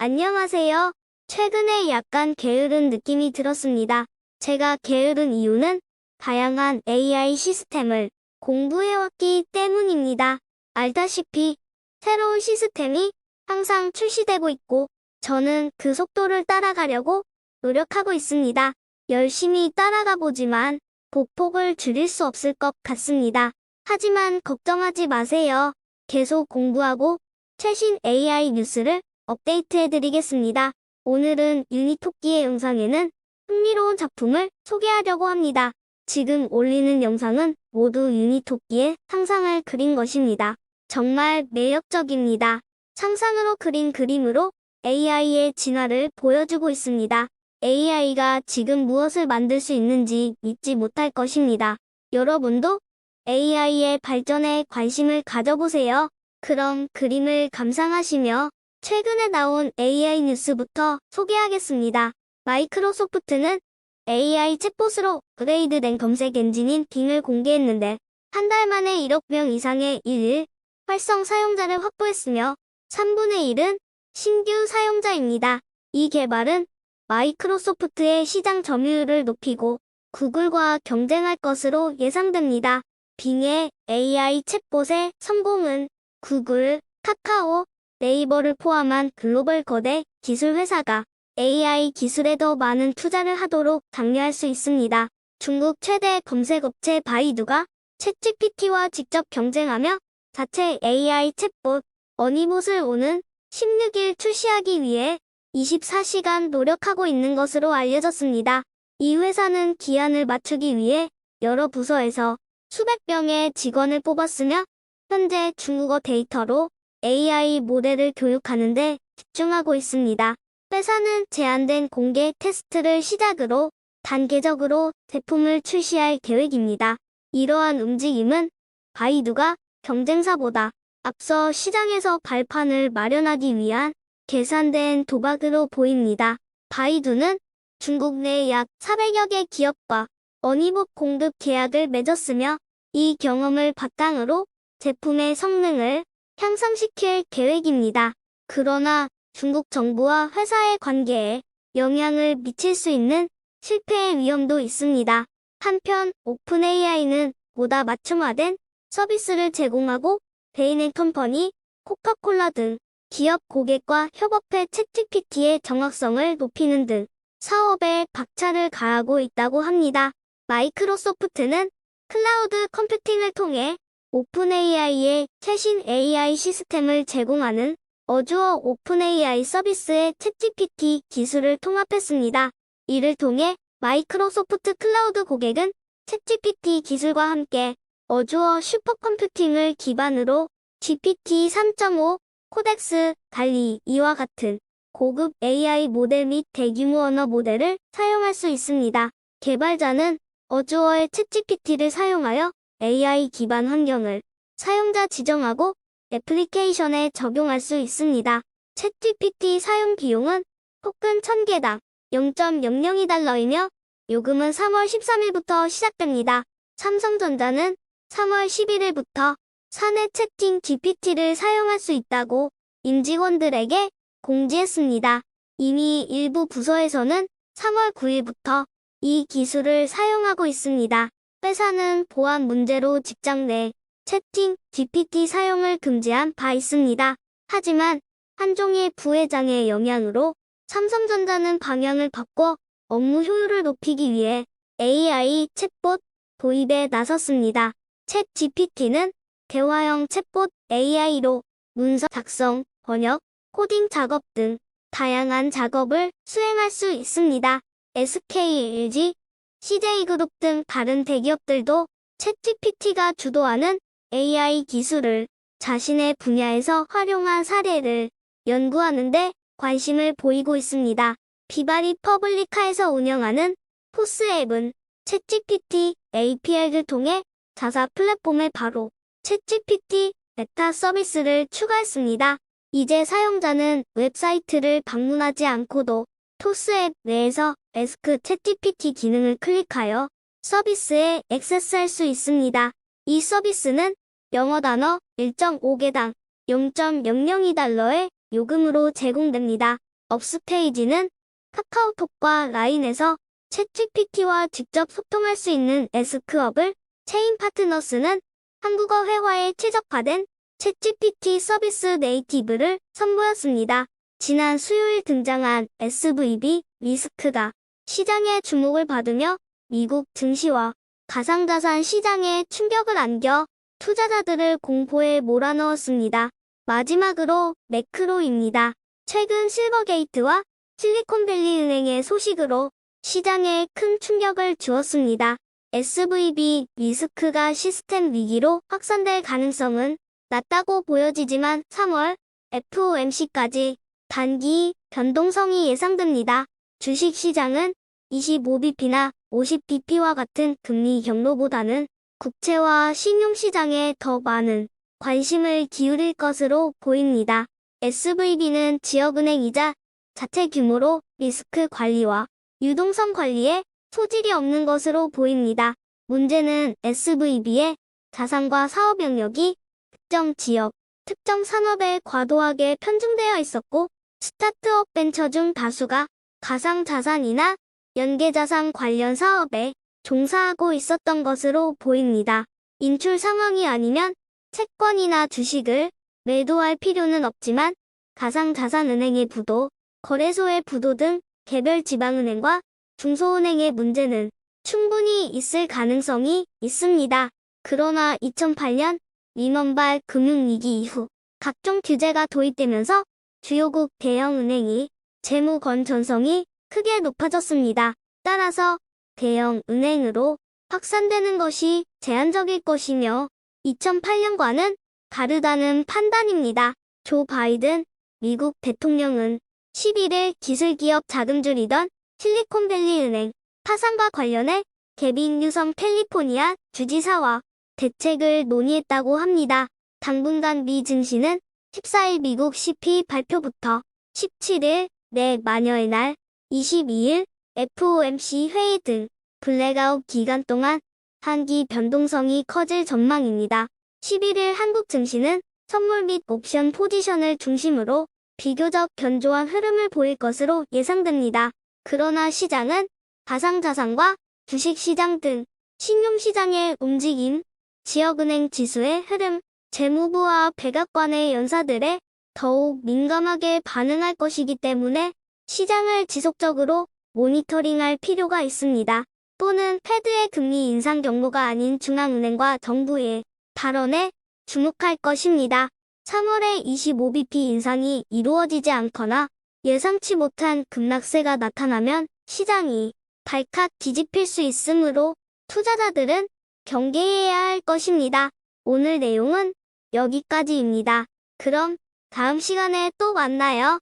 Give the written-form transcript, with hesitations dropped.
안녕하세요. 최근에 약간 게으른 느낌이 들었습니다. 제가 게으른 이유는 다양한 AI 시스템을 공부해왔기 때문입니다. 알다시피 새로운 시스템이 항상 출시되고 있고 저는 그 속도를 따라가려고 노력하고 있습니다. 열심히 따라가 보지만 보폭을 줄일 수 없을 것 같습니다. 하지만 걱정하지 마세요. 계속 공부하고 최신 AI 뉴스를 업데이트해드리겠습니다. 오늘은 유니토끼의 영상에는 흥미로운 작품을 소개하려고 합니다. 지금 올리는 영상은 모두 유니토끼의 상상을 그린 것입니다. 정말 매력적입니다. 상상으로 그린 그림으로 AI의 진화를 보여주고 있습니다. AI가 지금 무엇을 만들 수 있는지 믿지 못할 것입니다. 여러분도 AI의 발전에 관심을 가져보세요. 그럼 그림을 감상하시며 최근에 나온 AI 뉴스부터 소개하겠습니다. 마이크로소프트는 AI 챗봇으로 업그레이드된 검색 엔진인 빙을 공개했는데 한 달 만에 1억 명 이상의 일일 활성 사용자를 확보했으며 3분의 1은 신규 사용자입니다. 이 개발은 마이크로소프트의 시장 점유율을 높이고 구글과 경쟁할 것으로 예상됩니다. 빙의 AI 챗봇의 성공은 구글, 카카오, 네이버를 포함한 글로벌 거대 기술 회사가 AI 기술에 더 많은 투자를 하도록 장려할 수 있습니다. 중국 최대 검색업체 바이두가 챗GPT와 직접 경쟁하며 자체 AI 챗봇 어니봇을 오는 16일 출시하기 위해 24시간 노력하고 있는 것으로 알려졌습니다. 이 회사는 기한을 맞추기 위해 여러 부서에서 수백 명의 직원을 뽑았으며 현재 중국어 데이터로 AI 모델을 교육하는 데 집중하고 있습니다. 회사는 제한된 공개 테스트를 시작으로 단계적으로 제품을 출시할 계획입니다. 이러한 움직임은 바이두가 경쟁사보다 앞서 시장에서 발판을 마련하기 위한 계산된 도박으로 보입니다. 바이두는 중국 내 약 400여 개 기업과 어니봇 공급 계약을 맺었으며 이 경험을 바탕으로 제품의 성능을 향상시킬 계획입니다. 그러나 중국 정부와 회사의 관계에 영향을 미칠 수 있는 실패의 위험도 있습니다. 한편 오픈AI는 보다 맞춤화된 서비스를 제공하고 베이넥 컴퍼니, 코카콜라 등 기업 고객과 협업해 챗GPT의 정확성을 높이는 등 사업에 박차를 가하고 있다고 합니다. 마이크로소프트는 클라우드 컴퓨팅을 통해 오픈AI의 최신 AI 시스템을 제공하는 어주어 오픈AI 서비스의 챗GPT 기술을 통합했습니다. 이를 통해 마이크로소프트 클라우드 고객은 챗GPT 기술과 함께 어주어 슈퍼컴퓨팅을 기반으로 GPT 3.5, 코덱스, 달리 이와 같은 고급 AI 모델 및 대규모 언어 모델을 사용할 수 있습니다. 개발자는 어주어의 챗GPT를 사용하여 AI 기반 환경을 사용자 지정하고 애플리케이션에 적용할 수 있습니다. 챗GPT 사용 비용은 토큰 1000개당 0.002달러이며 요금은 3월 13일부터 시작됩니다. 삼성전자는 3월 11일부터 사내 채팅 GPT를 사용할 수 있다고 임직원들에게 공지했습니다. 이미 일부 부서에서는 3월 9일부터 이 기술을 사용하고 있습니다. 회사는 보안 문제로 직장 내 채팅 GPT 사용을 금지한 바 있습니다. 하지만 한종의 부회장의 영향으로 삼성전자는 방향을 바꿔 업무 효율을 높이기 위해 AI 챗봇 도입에 나섰습니다. 챗 GPT는 대화형 챗봇 AI로 문서 작성, 번역, 코딩 작업 등 다양한 작업을 수행할 수 있습니다. SK, LG, CJ그룹 등 다른 대기업들도 챗GPT가 주도하는 AI 기술을 자신의 분야에서 활용한 사례를 연구하는 데 관심을 보이고 있습니다. 비바리 퍼블리카에서 운영하는 포스 앱은 챗GPT API를 통해 자사 플랫폼에 바로 챗GPT 베타 서비스를 추가했습니다. 이제 사용자는 웹사이트를 방문하지 않고도 토스 앱 내에서 Ask 챗GPT 기능을 클릭하여 서비스에 액세스할 수 있습니다. 이 서비스는 영어 단어 1.5개당 0.002달러의 요금으로 제공됩니다. 업스테이지는 카카오톡과 라인에서 챗GPT와 직접 소통할 수 있는 에스크업을, 체인 파트너스는 한국어 회화에 최적화된 챗GPT 서비스 네이티브를 선보였습니다. 지난 수요일 등장한 SVB 리스크가 시장의 주목을 받으며 미국 증시와 가상자산 시장에 충격을 안겨 투자자들을 공포에 몰아넣었습니다. 마지막으로 매크로입니다. 최근 실버게이트와 실리콘밸리 은행의 소식으로 시장에 큰 충격을 주었습니다. SVB 리스크가 시스템 위기로 확산될 가능성은 낮다고 보여지지만 3월 FOMC까지 단기 변동성이 예상됩니다. 주식시장은 25bp나 50bp와 같은 금리 경로보다는 국채와 신용시장에 더 많은 관심을 기울일 것으로 보입니다. SVB는 지역은행이자 자체 규모로 리스크 관리와 유동성 관리에 소질이 없는 것으로 보입니다. 문제는 SVB의 자산과 사업 영역이 특정 지역, 특정 산업에 과도하게 편중되어 있었고, 스타트업 벤처 중 다수가 가상자산이나 연계자산 관련 사업에 종사하고 있었던 것으로 보입니다. 인출 상황이 아니면 채권이나 주식을 매도할 필요는 없지만 가상자산은행의 부도, 거래소의 부도 등 개별 지방은행과 중소은행의 문제는 충분히 있을 가능성이 있습니다. 그러나 2008년 리먼발 금융위기 이후 각종 규제가 도입되면서 주요국 대형은행이 재무 건전성이 크게 높아졌습니다. 따라서 대형 은행으로 확산되는 것이 제한적일 것이며 2008년과는 다르다는 판단입니다. 조 바이든 미국 대통령은 11일 기술기업 자금줄이던 실리콘밸리 은행 파산과 관련해 개빈 뉴섬 캘리포니아 주지사와 대책을 논의했다고 합니다. 당분간 미 증시는 14일 미국 CPI 발표부터 17일 내 마녀의 날, 22일 FOMC 회의 등 블랙아웃 기간 동안 단기 변동성이 커질 전망입니다. 11일 한국 증시는 선물 및 옵션 포지션을 중심으로 비교적 견조한 흐름을 보일 것으로 예상됩니다. 그러나 시장은 가상자산과 주식시장 등 신용시장의 움직임, 지역은행 지수의 흐름, 재무부와 백악관의 연사들에 더욱 민감하게 반응할 것이기 때문에 시장을 지속적으로 모니터링할 필요가 있습니다. 또는 패드의 금리 인상 경로가 아닌 중앙은행과 정부의 발언에 주목할 것입니다. 3월에 25bp 인상이 이루어지지 않거나 예상치 못한 급락세가 나타나면 시장이 발칵 뒤집힐 수 있으므로 투자자들은 경계해야 할 것입니다. 오늘 내용은 여기까지입니다. 그럼 다음 시간에 또 만나요.